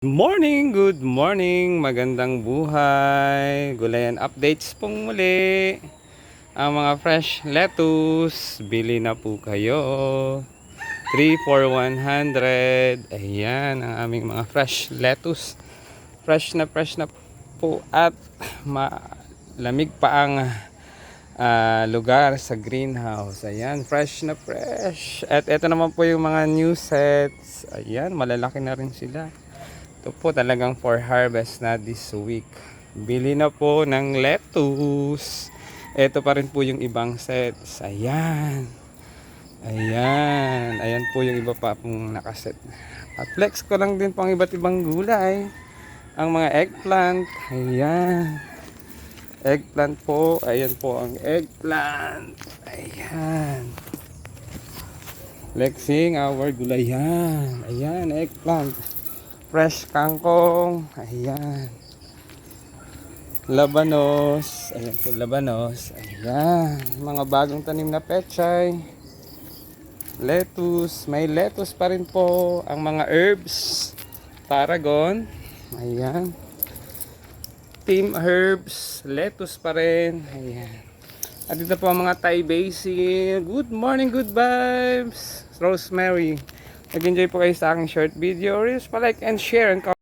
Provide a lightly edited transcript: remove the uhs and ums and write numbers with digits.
Good morning, magandang buhay. Gulayan updates pong muli. Ang mga fresh lettuce, bili na po kayo. 3 for 100. Ayan ang aming mga fresh lettuce. Fresh na po at malamig pa ang lugar sa greenhouse. Ayan, fresh na fresh. At ito naman po yung mga new sets. Ayan, malalaki na rin sila. Ito po talagang for harvest na this week. Bili na po ng lettuce. Ito pa rin po yung ibang sets. Ayan. Ayan. Ayan po yung iba pa pong nakaset. At flex ko lang din po ang iba't ibang gulay. Ang mga eggplant. Ayan. Eggplant po. Ayan po ang eggplant. Ayan. Flexing our gulay. Ayan. Ayan, eggplant. Fresh kangkong. Ayan. Labanos. Ayan po, labanos. Ayan. Mga bagong tanim na pechay. Lettuce. May lettuce pa rin po. Ang mga herbs. Tarragon. Ayan. Team herbs. Lettuce pa rin. Ayan. At dito po ang mga Thai basil. Good morning, good vibes. Rosemary. Nag-enjoy po kayo sa aking short video. Please pa-like and share and comment.